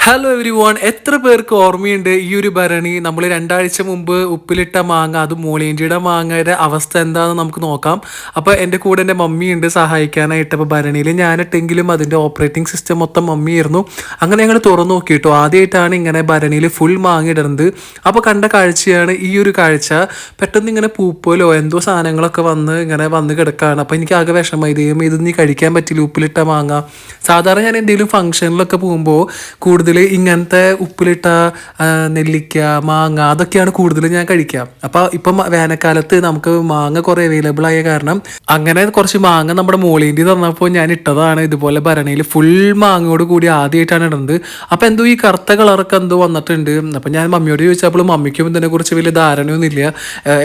Hello every one, എത്ര പേർക്ക് ഓർമ്മയുണ്ട് ഈ ഒരു ഭരണി? നമ്മൾ രണ്ടാഴ്ച മുമ്പ് ഉപ്പിലിട്ട മാങ്ങ, അത് മോളിയഞ്ചിയുടെ മാങ്ങയുടെ അവസ്ഥ എന്താണെന്ന് നമുക്ക് നോക്കാം. അപ്പോൾ എൻ്റെ കൂടെ എൻ്റെ മമ്മിയുണ്ട് സഹായിക്കാനായിട്ട്. അപ്പോൾ ഭരണിയിൽ ഞാനിട്ടെങ്കിലും അതിൻ്റെ ഓപ്പറേറ്റിംഗ് സിസ്റ്റം മൊത്തം മമ്മിയായിരുന്നു. അങ്ങനെ ഞങ്ങൾ തുറന്നു നോക്കിയിട്ടു. ആദ്യമായിട്ടാണ് ഇങ്ങനെ ഭരണിയിൽ ഫുൾ മാങ്ങ ഇടുന്നത്. അപ്പോൾ കണ്ട കാഴ്ചയാണ് ഈ ഒരു കാഴ്ച. പെട്ടെന്ന് ഇങ്ങനെ പൂപ്പോലോ എന്തോ സാധനങ്ങളൊക്കെ വന്ന് കിടക്കുകയാണ്. അപ്പോൾ എനിക്ക് ആകെ വിഷമമായി. ഇതൊന്നും കഴിക്കാൻ പറ്റില്ല, ഉപ്പിലിട്ട മാങ്ങ. സാധാരണ ഞാൻ എന്തെങ്കിലും ഫംഗ്ഷനിലൊക്കെ പോകുമ്പോൾ കൂടുതൽ ഇങ്ങനത്തെ ഉപ്പിലിട്ട നെല്ലിക്ക, മാങ്ങ, അതൊക്കെയാണ് കൂടുതൽ ഞാൻ കഴിക്കുക. അപ്പോൾ ഇപ്പം വേനൽക്കാലത്ത് നമുക്ക് മാങ്ങ കുറേ അവൈലബിൾ ആയ കാരണം അങ്ങനെ കുറച്ച് മാങ്ങ നമ്മുടെ മോളിൻ്റെ തന്നപ്പോൾ ഞാൻ ഇട്ടതാണ്. ഇതുപോലെ ഭരണിയിൽ ഫുൾ മാങ്ങയോട് കൂടി ആദ്യമായിട്ടാണ് ഇടുന്നത്. അപ്പോൾ എന്തോ ഈ കറുത്ത കളറൊക്കെ എന്തോ വന്നിട്ടുണ്ട്. അപ്പം ഞാൻ മമ്മിയോട് ചോദിച്ചപ്പോൾ മമ്മിക്കും ഇതിനെക്കുറിച്ച് വലിയ ധാരണയൊന്നുമില്ല,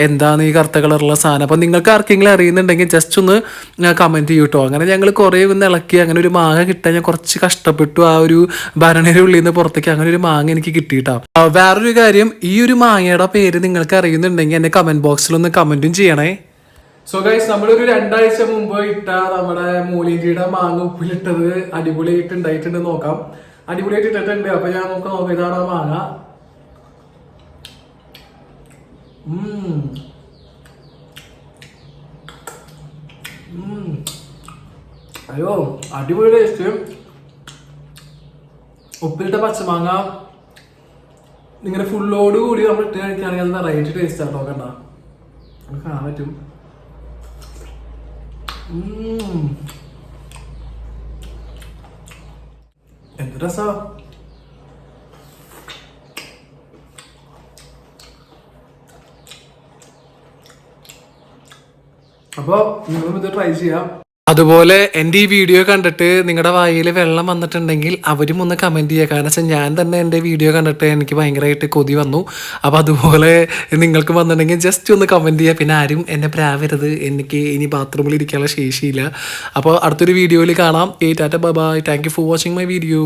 എന്താണ് ഈ കറുത്ത കളറുള്ള സാധനം. അപ്പം നിങ്ങൾക്ക് ആർക്കെങ്കിലും അറിയുന്നുണ്ടെങ്കിൽ ജസ്റ്റ് ഒന്ന് കമൻറ്റ് ചെയ്യൂ കേട്ടോ. അങ്ങനെ ഞങ്ങൾ കുറേ ഒന്ന് ഇളക്കി അങ്ങനെ ഒരു മാങ്ങ കിട്ടാൻ ഞാൻ കുറച്ച് കഷ്ടപ്പെട്ടു. ആ ഒരു ഭരണിയുടെ ഉള്ളിൽ നിന്ന് പുറത്തേക്ക് അങ്ങനെ ഒരു മാങ്ങ എനിക്ക് കിട്ടിയിട്ടാ. വേറൊരു കാര്യം, ഈ ഒരു മാങ്ങയുടെ പേര് നിങ്ങൾക്ക് അറിയുന്നുണ്ടെങ്കിൽ എന്നെ കമന്റ് ബോക്സിൽ ഒന്ന് കമന്റും ചെയ്യണേ. സോ ഗൈസ്, നമ്മളൊരു 2 ആഴ്ച മുമ്പ് ഇട്ട നമ്മുടെ മൂലിഞ്ചിയുടെ മാങ്ങ ഉപ്പിലിട്ടത് അടിപൊളിയായിട്ട് ഉണ്ടായിട്ടുണ്ട്. നോക്കാം, അടിപൊളിയായിട്ട് ഇട്ടിട്ടുണ്ട്. അപ്പൊ ഞാൻ നോക്കാം, ഇതാണ് ആ മാങ്ങ. അയ്യോ, അടിപൊളി ടേസ്റ്റ്. ഉപ്പിലിട്ട പച്ചമാങ്ങ ഇങ്ങനെ ഫുള്ളോട് കൂടി നമ്മൾ ഇട്ട് കഴിക്കുകയാണെങ്കിൽ അത് വെറൈറ്റി ടേസ്റ്റ് ആട്ടോ. കണ്ട കാണാൻ പറ്റും. എന്ത് രസാ. അപ്പൊ നിങ്ങളും ഇത് ട്രൈ ചെയ്യാം. അതുപോലെ എൻ്റെ ഈ വീഡിയോ കണ്ടിട്ട് നിങ്ങളുടെ വായിൽ വെള്ളം വന്നിട്ടുണ്ടെങ്കിൽ അവരും ഒന്ന് കമൻറ്റ് ചെയ്യുക. കാരണം വെച്ചാൽ ഞാൻ തന്നെ എൻ്റെ വീഡിയോ കണ്ടിട്ട് എനിക്ക് ഭയങ്കരമായിട്ട് കൊതി വന്നു. അപ്പോൾ അതുപോലെ നിങ്ങൾക്ക് വന്നിട്ടുണ്ടെങ്കിൽ ജസ്റ്റ് ഒന്ന് കമൻറ്റ് ചെയ്യുക. പിന്നെ ആരും എന്നെ പ്രാവരുത്, എനിക്ക് ഇനി ബാത്റൂമിൽ ഇരിക്കാനുള്ള ശേഷിയില്ല. അപ്പോൾ അടുത്തൊരു വീഡിയോയിൽ കാണാം. Tata bye bye. Thank you for watching my video.